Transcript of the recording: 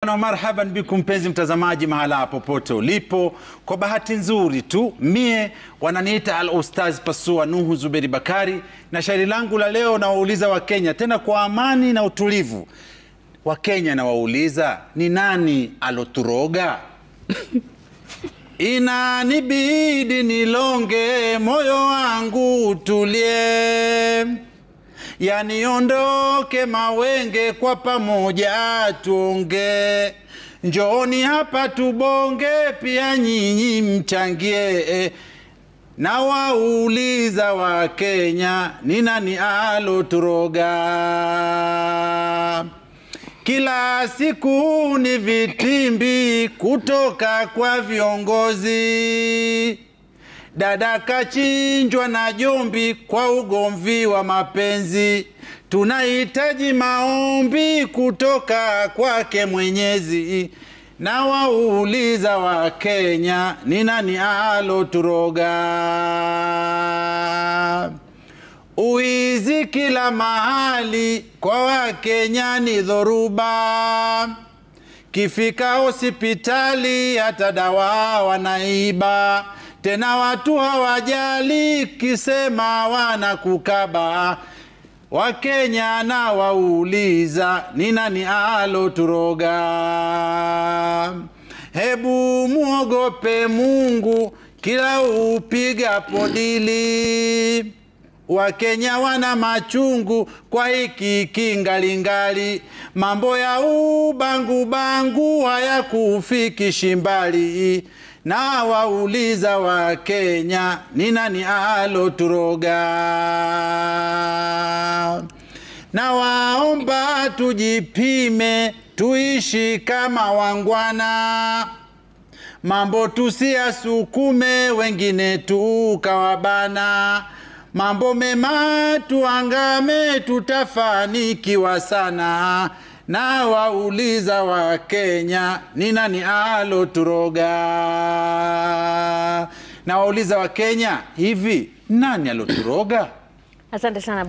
Ahlan wa marhaban bikum mpenzi mtazamaji mahala popote ulipo. Kwa bahati nzuri tu mie wananiita al-Ustaz Pasua Nuhu Zuberi Bakari, na shairi langu la leo nawauliza wa Kenya, tena kwa amani na utulivu. Wa Kenya nawauliza, ni nani aloturoga? Inanibidi nilonge moyo wangu utulie, yaniondoke mawenge kwa pamoja tuonge. Njooni hapa tubonge pia nyinyi mchangie. Na wauliza wa Kenya, ni nani aloturoga? Kila siku ni vitimbi kutoka kwa viongozi. Dada kachinjwa na jombi kwa ugomvi wa mapenzi. Tunahitaji maombi kutoka kwake Mwenyezi. Na wauliza wa Kenya, ni nani aloturoga? Uizi kila mahali kwa Wakenya ni dhoruba. Kifika hospitali hata dawa wanaiba. Tena watu hawajali kisema wanakukaba. Wakenya na wauliza, ni nani aloturoga? Hebu muogope Mungu kila upiga podili. Wakenya wana machungu kwa hiki kingalingali. Mambo ya ubangu bangu haya kufikishi mbali. Na wauliza wa Kenya, ni nani aloturoga? Na waomba tujipime, tuishi kama wangwana. Mambo tusiasukume wengine tukawabana. Mambo mema tuangame tutafanikiwa sana. Na wauliza wa Kenya, ni nani aloturoga? Na wauliza wa Kenya, hivi nani aloturoga? Asante sana.